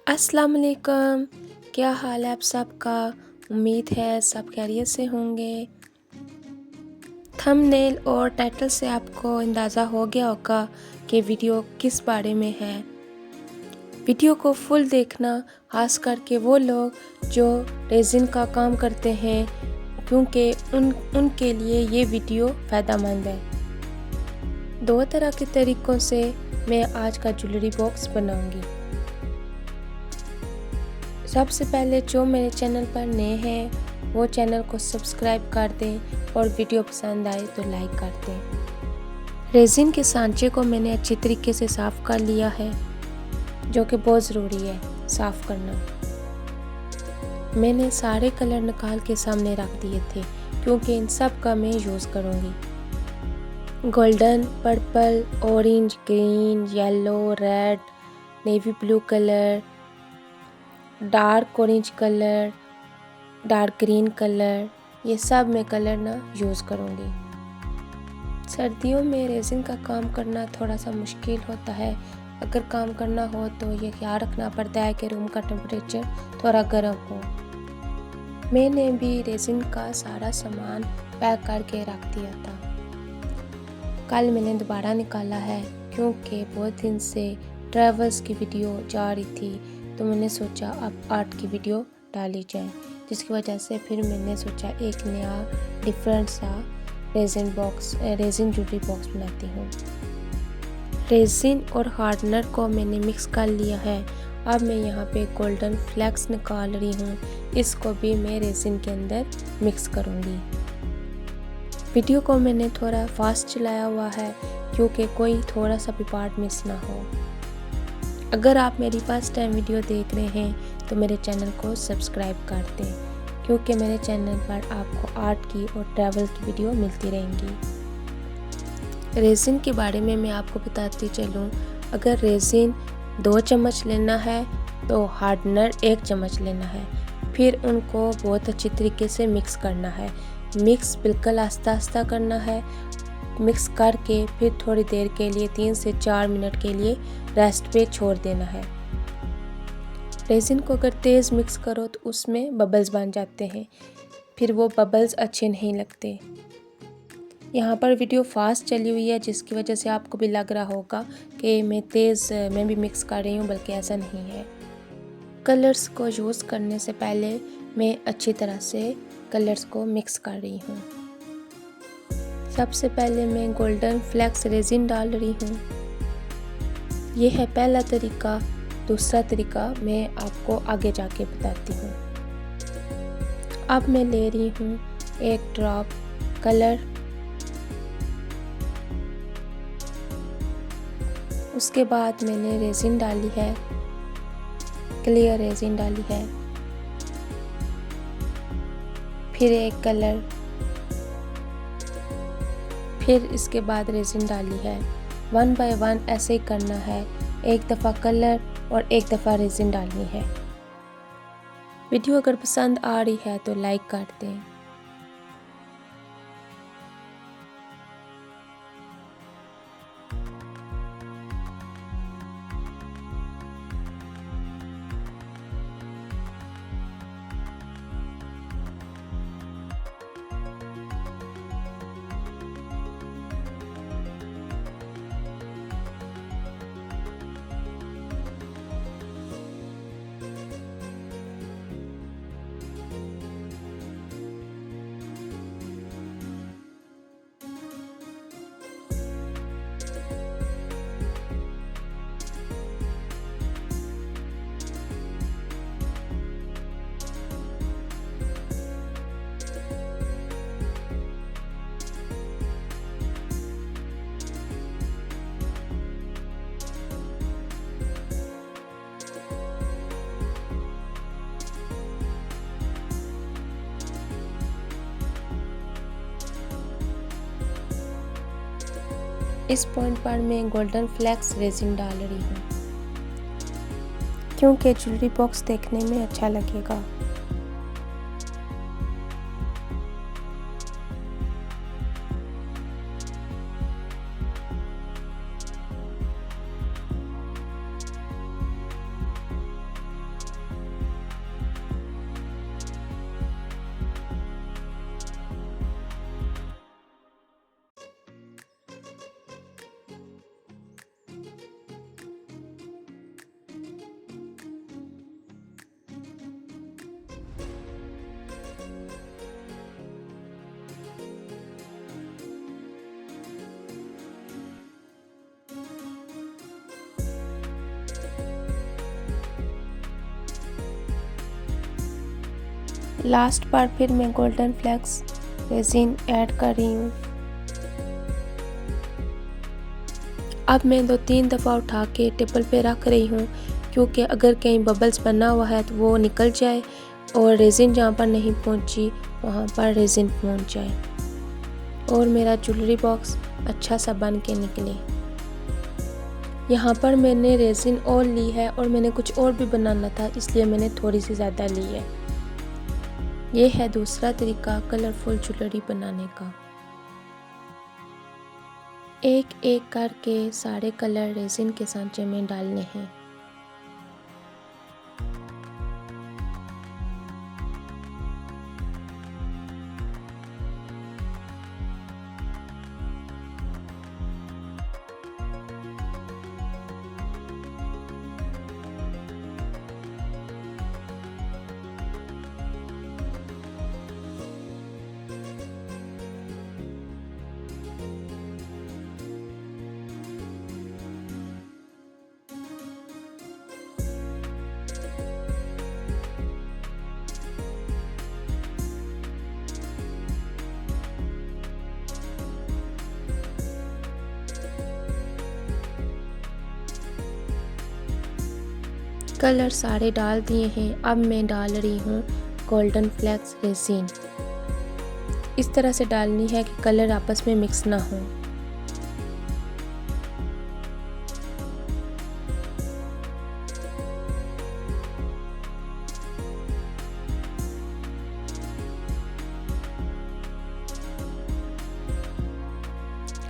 अस्सलाम वालेकुम। क्या हाल है आप सबका? उम्मीद है सब खैरियत से होंगे। थंबनेल और टाइटल से आपको अंदाज़ा हो गया होगा कि वीडियो किस बारे में है। वीडियो को फुल देखना, खास करके वो लोग जो रेज़िन का काम करते हैं, क्योंकि उनके लिए ये वीडियो फ़ायदेमंद है। दो तरह के तरीक़ों से मैं आज का ज्वेलरी बॉक्स बनाऊंगी। सबसे पहले जो मेरे चैनल पर नए हैं वो चैनल को सब्सक्राइब कर दें और वीडियो पसंद आए तो लाइक कर दें। रेज़िन के सांचे को मैंने अच्छी तरीके से साफ़ कर लिया है, जो कि बहुत ज़रूरी है साफ़ करना। मैंने सारे कलर निकाल के सामने रख दिए थे, क्योंकि इन सब का मैं यूज़ करूँगी। Golden, purple, orange, green, yellow, red, navy blue colour, dark orange colour, dark green colour, ये सब मैं कलर ना यूज़ करूँगी। सर्दियों में रेज़िन का काम करना थोड़ा सा मुश्किल होता है। अगर काम करना हो तो ये ख्याल रखना पड़ता है कि रूम का टेम्परेचर थोड़ा गर्म हो। मैंने भी रेज़िन का सारा सामान पैक करके रख दिया था। कल मैंने दोबारा निकाला है, क्योंकि बहुत दिन से ट्रैवल्स की वीडियो जा रही थी, तो मैंने सोचा अब आर्ट की वीडियो डाली जाए, जिसकी वजह से फिर मैंने सोचा एक नया डिफरेंट सा रेज़िन ज्वेलरी बॉक्स बनाती हूँ। रेज़िन और हार्डनर को मैंने मिक्स कर लिया है। अब मैं यहाँ पे गोल्डन फ्लेक्स निकाल रही हूँ, इसको भी मैं रेज़िन के अंदर मिक्स करूँगी। वीडियो को मैंने थोड़ा फास्ट चलाया हुआ है, क्योंकि कोई थोड़ा सा भी पार्ट मिस ना हो। अगर आप मेरी फर्स्ट टाइम वीडियो देख रहे हैं तो मेरे चैनल को सब्सक्राइब कर दें, क्योंकि मेरे चैनल पर आपको आर्ट की और ट्रैवल की वीडियो मिलती रहेंगी। रेज़िन के बारे में मैं आपको बताती चलूँ। अगर रेज़िन 2 चम्मच लेना है तो हार्डनर 1 चम्मच लेना है। फिर उनको बहुत अच्छी तरीके से मिक्स करना है। मिक्स बिल्कुल आस्ता आस्ता करना है। मिक्स करके फिर थोड़ी देर के लिए 3 से 4 मिनट के लिए रेस्ट पे छोड़ देना है। रेज़िन को अगर तेज़ मिक्स करो तो उसमें बबल्स बन जाते हैं, फिर वो बबल्स अच्छे नहीं लगते। यहाँ पर वीडियो फास्ट चली हुई है, जिसकी वजह से आपको भी लग रहा होगा कि मैं भी मिक्स कर रही हूँ, बल्कि ऐसा नहीं है। कलर्स को यूज़ करने से पहले मैं अच्छी तरह से कलर्स को मिक्स कर रही हूँ। सबसे पहले मैं गोल्डन फ्लेक्स रेज़िन डाल रही हूँ। ये है पहला तरीका। दूसरा तरीका मैं आपको आगे जाके बताती हूँ। अब मैं ले रही हूँ 1 ड्रॉप कलर। उसके बाद मैंने रेज़िन डाली है, क्लियर रेज़िन डाली है। फिर 1 कलर, फिर इसके बाद रेज़िन डाली है। 1 बाय 1 ऐसे ही करना है। एक दफ़ा कलर और एक दफ़ा रेज़िन डालनी है। वीडियो अगर पसंद आ रही है तो लाइक कर दें। इस पॉइंट पर मैं गोल्डन फ्लेक्स रेज़िन डाल रही हूँ, क्योंकि ज्वेलरी बॉक्स देखने में अच्छा लगेगा। लास्ट बार फिर मैं गोल्डन फ्लेक्स रेजिन ऐड कर रही हूँ। अब मैं 2-3 दफ़ा उठा के टेबल पे रख रही हूँ, क्योंकि अगर कहीं बबल्स बना हुआ है तो वो निकल जाए और रेजिन जहाँ पर नहीं पहुँची वहाँ पर रेजिन पहुँच जाए और मेरा ज्वेलरी बॉक्स अच्छा सा बन के निकले। यहाँ पर मैंने रेजिन और ली है और मैंने कुछ और भी बनाना था, इसलिए मैंने थोड़ी सी ज़्यादा ली है। ये है दूसरा तरीका कलरफुल ज्वेलरी बनाने का। एक एक करके सारे कलर रेजिन के सांचे में डालने हैं। कलर सारे डाल दिए हैं। अब मैं डाल रही हूँ गोल्डन फ्लेक्स रेजिन। इस तरह से डालनी है कि कलर आपस में मिक्स ना हो।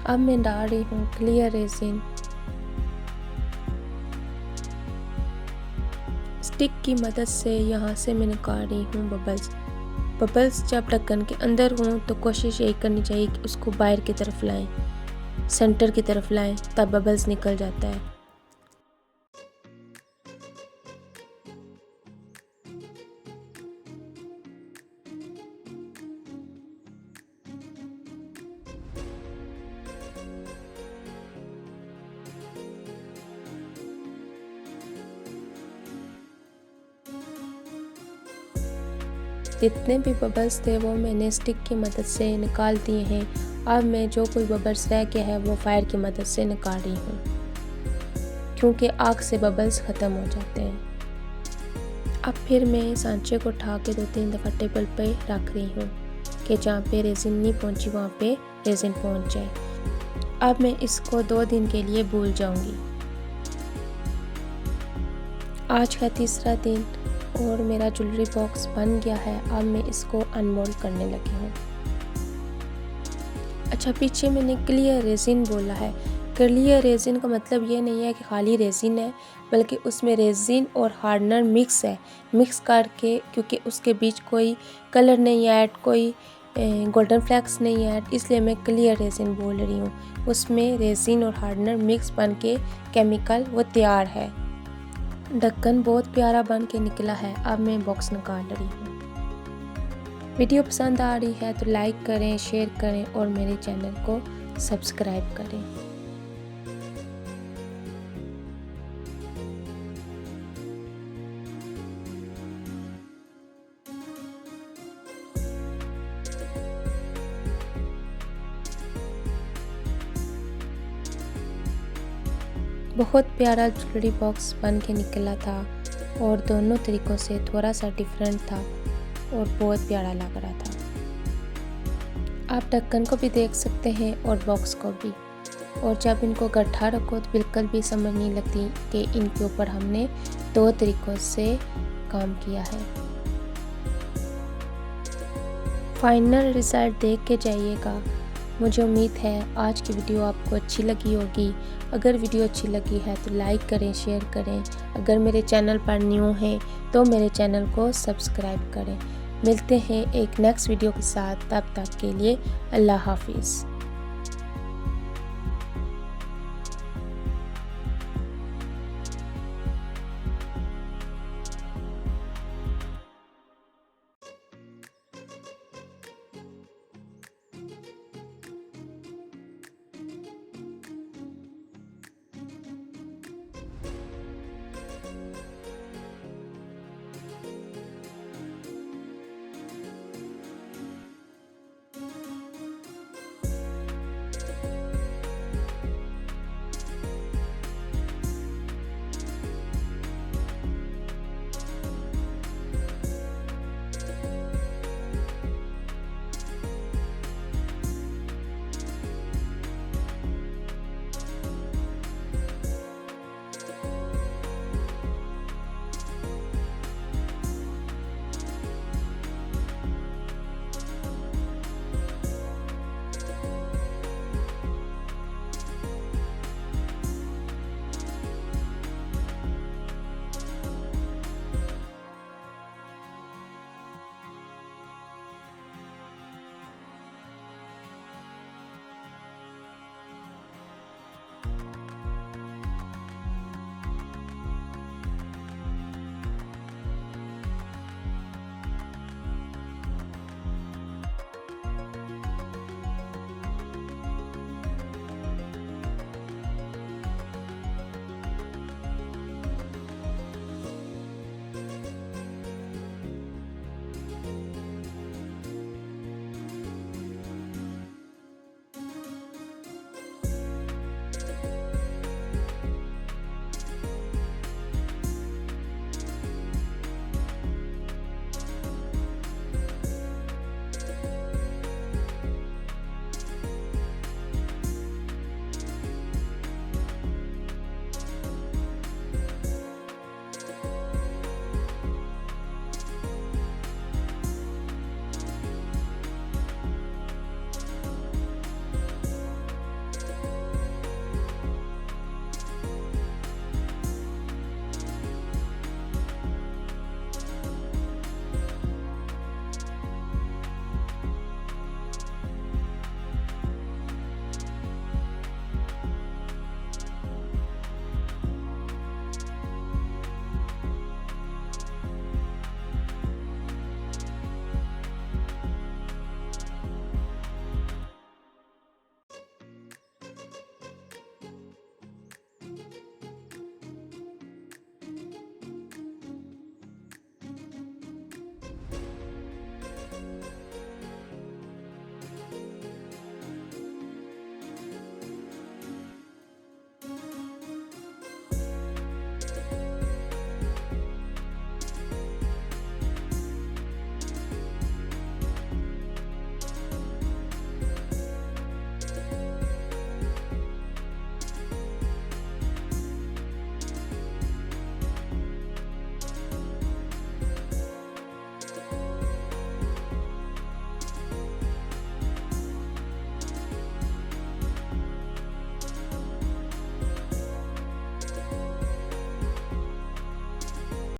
अब मैं डाल रही हूँ क्लियर रेजिन। स्टिक की मदद से यहाँ से मैं निकाल रही हूँ बबल्स जब ढक्कन के अंदर हों तो कोशिश यही करनी चाहिए कि उसको बाहर की तरफ लाएं, सेंटर की तरफ लाएं, तब बबल्स निकल जाता है। जितने भी बबल्स थे वो मैंने स्टिक की मदद से निकाल दिए हैं। अब मैं जो कोई बबल्स रह गया है वो फायर की मदद से निकाल रही हूँ, क्योंकि आग से बबल्स ख़त्म हो जाते हैं। अब फिर मैं सांचे को उठा के 2-3 दफ़ा टेबल पे रख रही हूँ कि जहाँ पे रेजिन नहीं पहुँची वहाँ पे रेजिन पहुँच जाए। अब मैं इसको 2 दिन के लिए भूल जाऊँगी। आज का तीसरा दिन और मेरा ज्वेलरी बॉक्स बन गया है। अब मैं इसको अनमोल्ड करने लगी हूँ। अच्छा, पीछे मैंने क्लियर रेजिन बोला है। क्लियर रेजिन का मतलब ये नहीं है कि खाली रेजिन है, बल्कि उसमें रेजिन और हार्डनर मिक्स है। मिक्स करके, क्योंकि उसके बीच कोई कलर नहीं ऐड, कोई गोल्डन फ्लेक्स नहीं ऐड, इसलिए मैं क्लियर रेजिन बोल रही हूँ। उसमें रेजिन और हार्डनर मिक्स बन के केमिकल वो तैयार है। ढक्कन बहुत प्यारा बन के निकला है। अब मैं बॉक्स निकाल रही हूँ। वीडियो पसंद आ रही है तो लाइक करें, शेयर करें और मेरे चैनल को सब्सक्राइब करें। बहुत प्यारा ज्वेलरी बॉक्स बन के निकला था और दोनों तरीक़ों से थोड़ा सा डिफरेंट था और बहुत प्यारा लग रहा था। आप ढक्कन को भी देख सकते हैं और बॉक्स को भी, और जब इनको गड्ढा रखो तो बिल्कुल भी समझ नहीं लगती कि इनके ऊपर हमने 2 तरीक़ों से काम किया है। फाइनल रिज़ल्ट देख के जाइएगा। मुझे उम्मीद है आज की वीडियो आपको अच्छी लगी होगी। अगर वीडियो अच्छी लगी है तो लाइक करें, शेयर करें। अगर मेरे चैनल पर न्यू हैं तो मेरे चैनल को सब्सक्राइब करें। मिलते हैं एक नेक्स्ट वीडियो के साथ, तब तक के लिए अल्लाह हाफिज़।